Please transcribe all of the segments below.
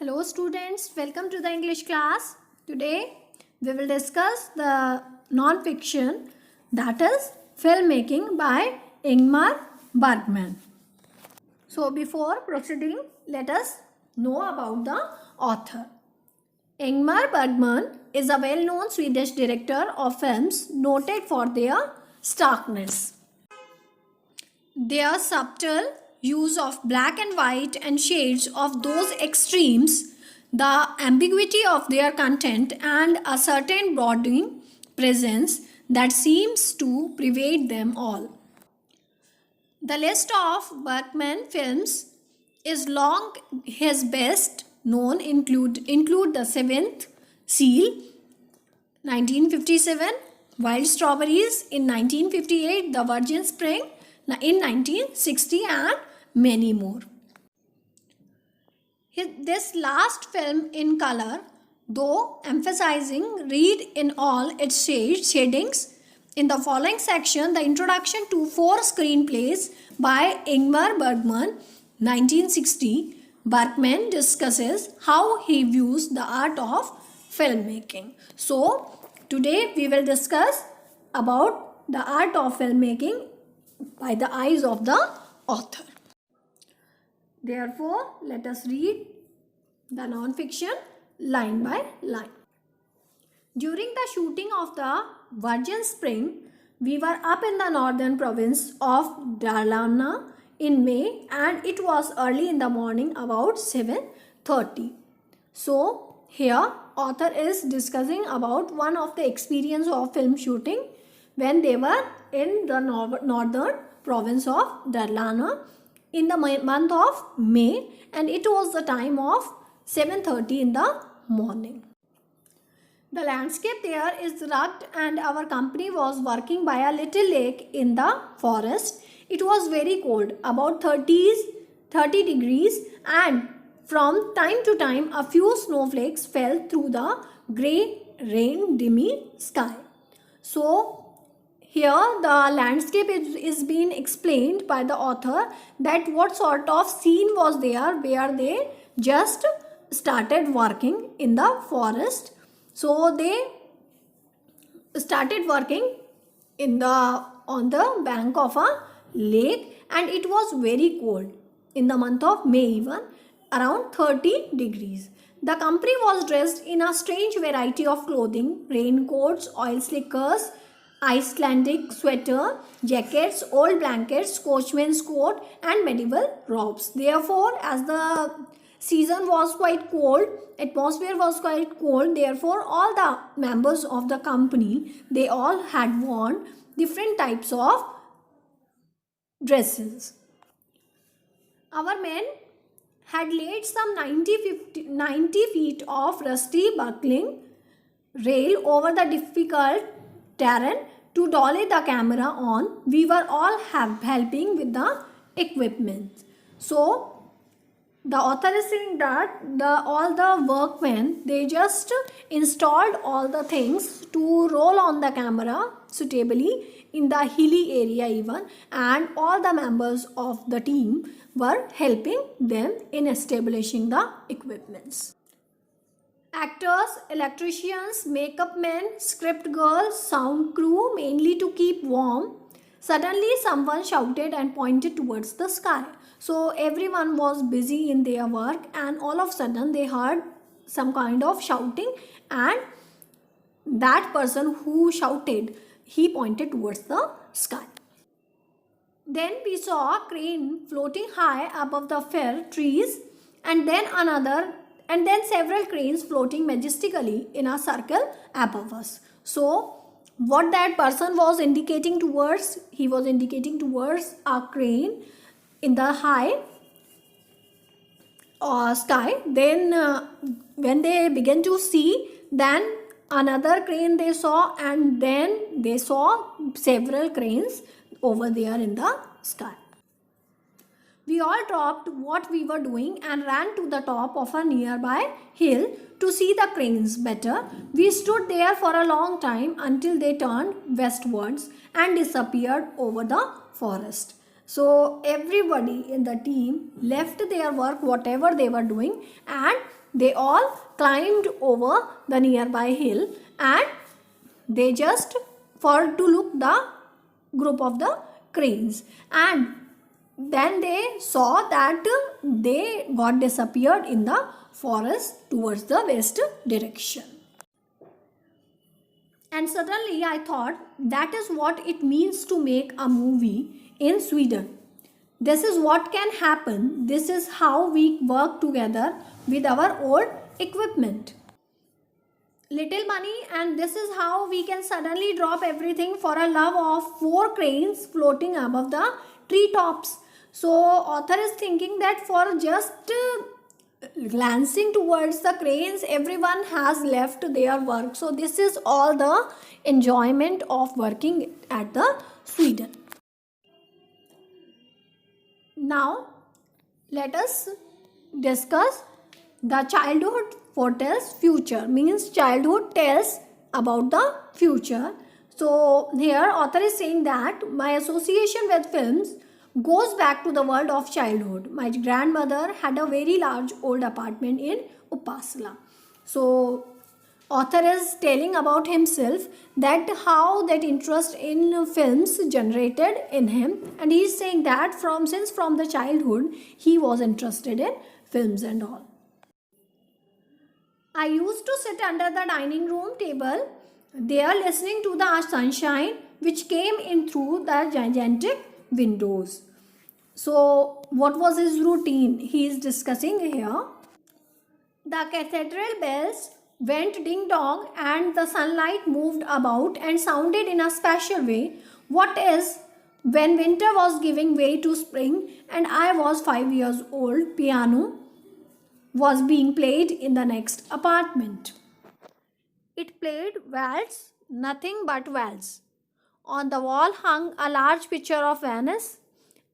Hello students, welcome to the English class. Today we will discuss the non-fiction, that is filmmaking by Ingmar Bergman. So before proceeding, let us know about the author. Ingmar Bergman is a well-known Swedish director of films noted for their starkness. Their subtle use of black and white and shades of those extremes, the ambiguity of their content, and a certain broadening presence that seems to pervade them all. The list of Bergman films is long. His best known include The Seventh Seal, 1957, Wild Strawberries in 1958, The Virgin Spring in 1960, and many more. This last film in color, though emphasizing read in all its shadings. In the following section, the introduction to 4 screenplays by Ingmar Bergman, 1960, Bergman discusses how he views the art of filmmaking. So, today we will discuss about the art of filmmaking by the eyes of the author. Therefore, let us read the non-fiction line by line. During the shooting of The Virgin Spring, we were up in the northern province of Dalarna in May, and it was early in the morning, about 7:30. So, here author is discussing about one of the experience of film shooting when they were in the northern province of Dalarna in the month of May, and it was the time of 7:30 in the morning. The landscape there is rugged, and our company was working by a little lake in the forest. It was very cold, about 30 degrees, and from time to time a few snowflakes fell through the grey rain dimmy sky. So here the landscape is being explained by the author, that what sort of scene was there where they just started working in the forest. So they started working on the bank of a lake, and it was very cold in the month of May, even around 30 degrees. The company was dressed in a strange variety of clothing: raincoats, oil slickers, Icelandic sweater, jackets, old blankets, coachman's coat, and medieval robes. Therefore, as the season was quite cold, atmosphere was quite cold, therefore all the members of the company, they all had worn different types of dresses. Our men had laid some 90 feet of rusty buckling rail over the difficult terrain to dolly the camera on. We were all helping with the equipment. So the author is saying that all the workmen, they just installed all the things to roll on the camera suitably in the hilly area even, and all the members of the team were helping them in establishing the equipments. Actors, electricians, makeup men, script girls, sound crew, mainly to keep warm. Suddenly someone shouted and pointed towards the sky. So everyone was busy in their work, and all of a sudden they heard some kind of shouting, and that person who shouted, he pointed towards the sky. Then we saw a crane floating high above the fir trees, and then several cranes floating majestically in a circle above us. So what that person was indicating towards, he was indicating towards a crane in the high sky. Then when they began to see, then another crane they saw, and then they saw several cranes over there in the sky. We all dropped what we were doing and ran to the top of a nearby hill to see the cranes better. We stood there for a long time until they turned westwards and disappeared over the forest. So everybody in the team left their work, whatever they were doing, and they all climbed over the nearby hill, and they just for to look the group of the cranes, and then they saw that they got disappeared in the forest towards the west direction. And suddenly I thought, that is what it means to make a movie in Sweden. This is what can happen. This is how we work together with our old equipment. Little money, and this is how we can suddenly drop everything for a love of 4 cranes floating above the treetops. So author is thinking that for just glancing towards the cranes, everyone has left their work. So this is all the enjoyment of working at the Sweden. Now let us discuss the childhood foretells future, means childhood tells about the future. So here author is saying that my association with films goes back to the world of childhood. My grandmother had a very large old apartment in Uppasala. So author is telling about himself, that how that interest in films generated in him, and he is saying that from the childhood he was interested in films and all. I used to sit under the dining room table there, listening to the sunshine which came in through the gigantic windows. So what was his routine? He is discussing here. The cathedral bells went ding dong, and the sunlight moved about and sounded in a special way. What is when winter was giving way to spring and I was 5 years old, piano was being played in the next apartment. It played waltz, nothing but waltz. On the wall hung a large picture of Venice.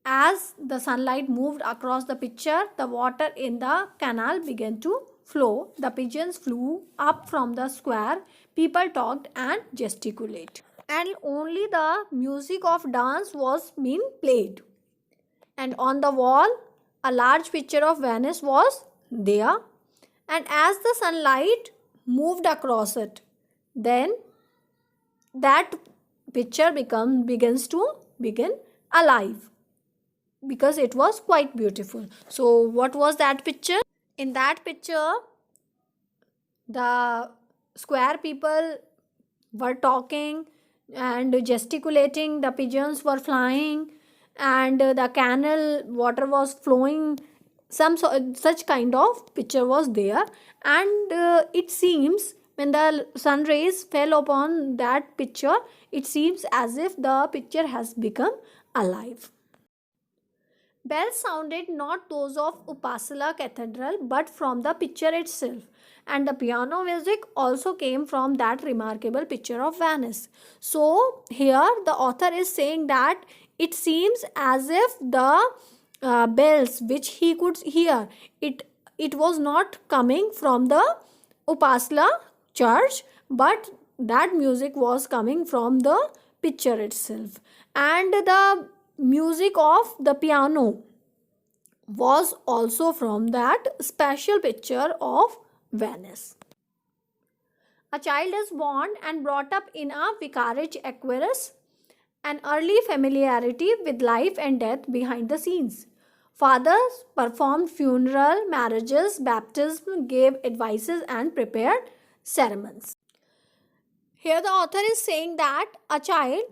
As the sunlight moved across the picture, the water in the canal began to flow. The pigeons flew up from the square. People talked and gesticulated. And only the music of dance was being played. And on the wall, a large picture of Venice was there. And as the sunlight moved across it, then that picture begins to begin alive, because it was quite beautiful. So what was that picture? In that picture, the square people were talking and gesticulating, the pigeons were flying, and the canal water was flowing. Some such kind of picture was there, and it seems when the sun rays fell upon that picture, it seems as if the picture has become alive. Bells sounded not those of Uppasala Cathedral but from the picture itself, and the piano music also came from that remarkable picture of Venice. So here the author is saying that it seems as if the bells which he could hear, it was not coming from the Uppasala church, but that music was coming from the picture itself, and the music of the piano was also from that special picture of Venice. A child is born and brought up in a vicarage acquires an early familiarity with life and death behind the scenes. Fathers performed funeral, marriages, baptism, gave advices, and prepared ceremonies. Here the author is saying that a child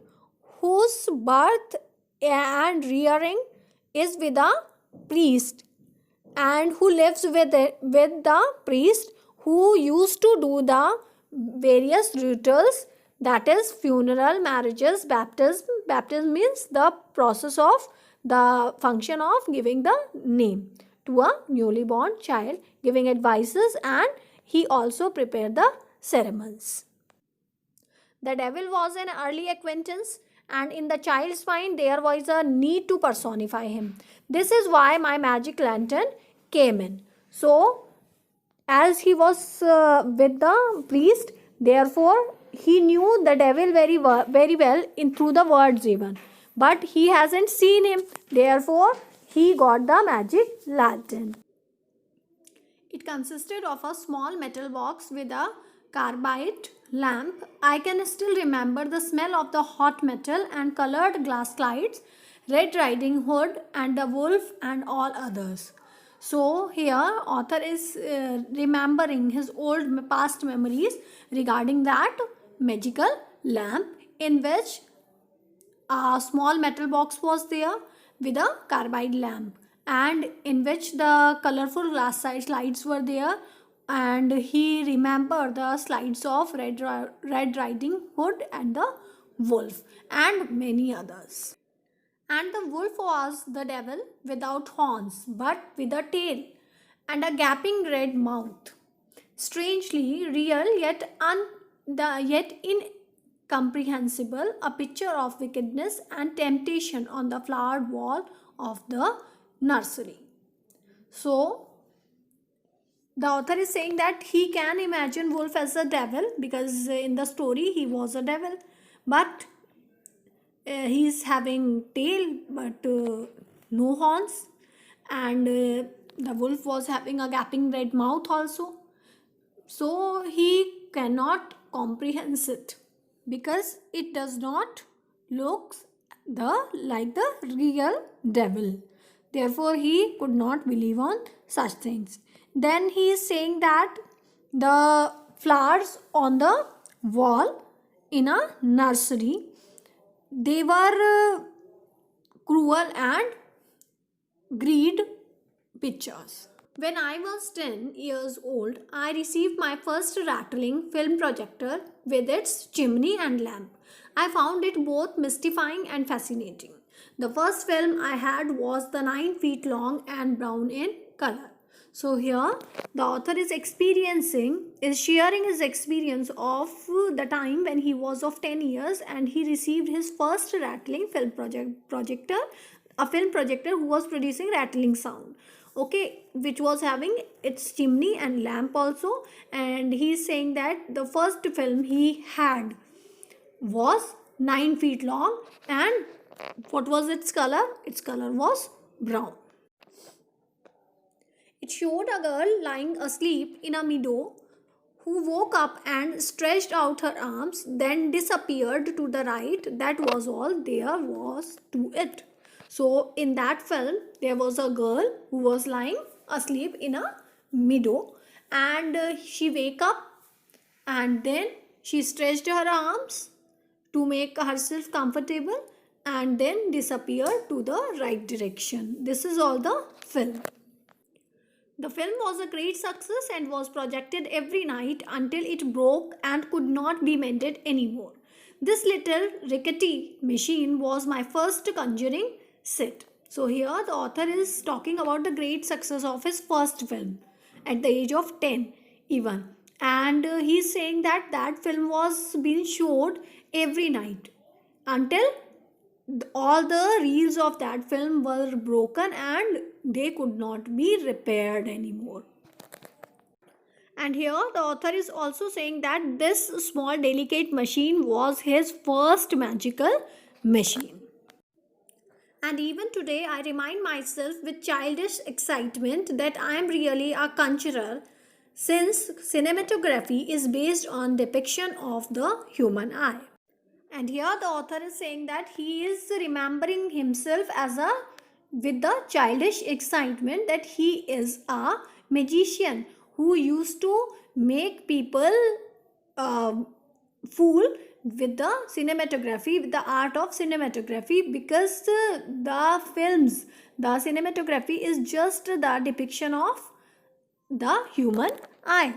whose birth and rearing is with a priest, and who lives with the priest, who used to do the various rituals, that is funeral, marriages, baptism. Baptism means the process of the function of giving the name to a newly born child, giving advices, and he also prepared the ceremonies. The devil was an early acquaintance, and in the child's mind there was a need to personify him. This is why my magic lantern came in. So as he was with the priest, therefore he knew the devil very well in through the words even, but he hasn't seen him, therefore he got the magic lantern. It consisted of a small metal box with a carbide lamp. I can still remember the smell of the hot metal and colored glass slides, Red Riding Hood and the wolf and all others. So here author is remembering his old past memories regarding that magical lamp, in which a small metal box was there with a carbide lamp, and in which the colorful glass slides were there, and he remembered the slides of Red Riding Hood and the wolf and many others. And the wolf was the devil without horns but with a tail and a gaping red mouth. Strangely real yet incomprehensible, a picture of wickedness and temptation on the flowered wall of the nursery. So the author is saying that he can imagine wolf as a devil because in the story he was a devil, but he is having tail but no horns, and the wolf was having a gaping red mouth also. So he cannot comprehend it because it does not look like the real devil. Therefore he could not believe on such things. Then he is saying that the flowers on the wall in a nursery, they were cruel and greed pictures. When I was 10 years old, I received my first rattling film projector with its chimney and lamp. I found it both mystifying and fascinating. The first film I had was the 9 feet long and brown in color. So here the author is sharing his experience of the time when he was of 10 years and he received his first rattling film projector, a film projector who was producing rattling sound, okay, which was having its chimney and lamp also. And he is saying that the first film he had was 9 feet long, and what was its color? Its color was brown. It showed a girl lying asleep in a meadow who woke up and stretched out her arms, then disappeared to the right. That was all there was to it. So, in that film, there was a girl who was lying asleep in a meadow, and she wake up and then she stretched her arms to make herself comfortable and then disappear to the right direction. This is all the film. The film was a great success and was projected every night until it broke and could not be mended anymore. This little rickety machine was my first conjuring set. So here the author is talking about the great success of his first film at the age of 10 even. And he's saying that that film was being showed every night until all the reels of that film were broken and they could not be repaired anymore. And here the author is also saying that this small delicate machine was his first magical machine. And even today I remind myself with childish excitement that I am really a conjurer, since cinematography is based on depiction of the human eye. And here the author is saying that he is remembering himself as a with the childish excitement that he is a magician who used to make people fool with the cinematography, with the art of cinematography, because the cinematography is just the depiction of the human eye.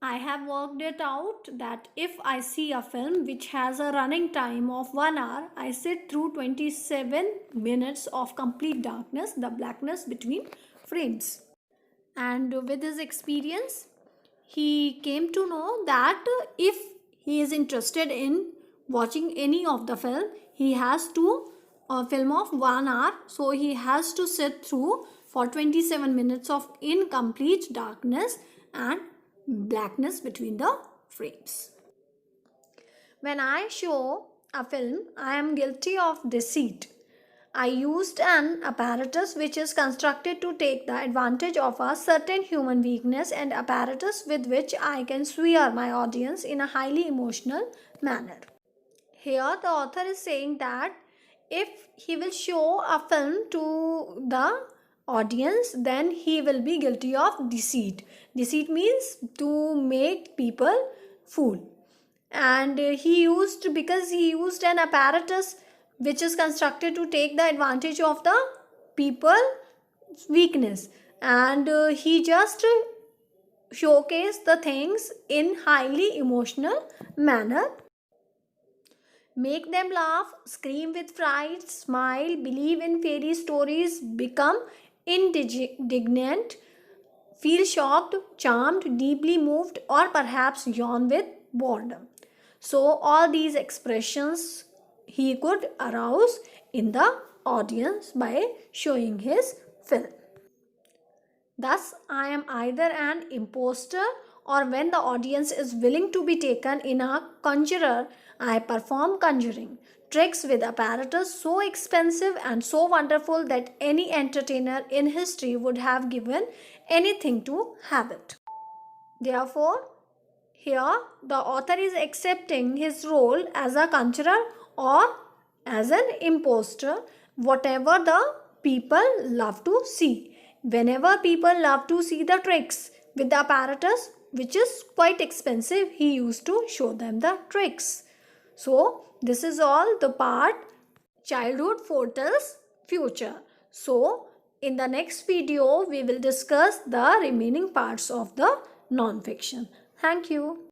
I have worked it out that if I see a film which has a running time of 1 hour, I sit through 27 minutes of complete darkness, the blackness between frames. And with his experience, he came to know that if he is interested in watching any of the film, he has to a film of 1 hour, so he has to sit through for 27 minutes of incomplete darkness and blackness between the frames. When I show a film, I am guilty of deceit. I used an apparatus which is constructed to take the advantage of a certain human weakness and apparatus with which I can sway my audience in a highly emotional manner. Here the author is saying that if he will show a film to the audience, then he will be guilty of deceit. Deceit means to make people fool. And because he used an apparatus which is constructed to take the advantage of the people's weakness, and he just showcased the things in highly emotional manner. Make them laugh, scream with fright, smile, believe in fairy stories, become indignant, feel shocked, charmed, deeply moved, or perhaps yawn with boredom. So, all these expressions he could arouse in the audience by showing his film. Thus, I am either an impostor, or when the audience is willing to be taken in a conjurer, I perform conjuring tricks with apparatus so expensive and so wonderful that any entertainer in history would have given anything to have it. Therefore, here the author is accepting his role as a conjurer or as an impostor, whatever the people love to see. Whenever people love to see the tricks with the apparatus, which is quite expensive, he used to show them the tricks. So, this is all the part childhood foretells future. So, in the next video, we will discuss the remaining parts of the non-fiction. Thank you.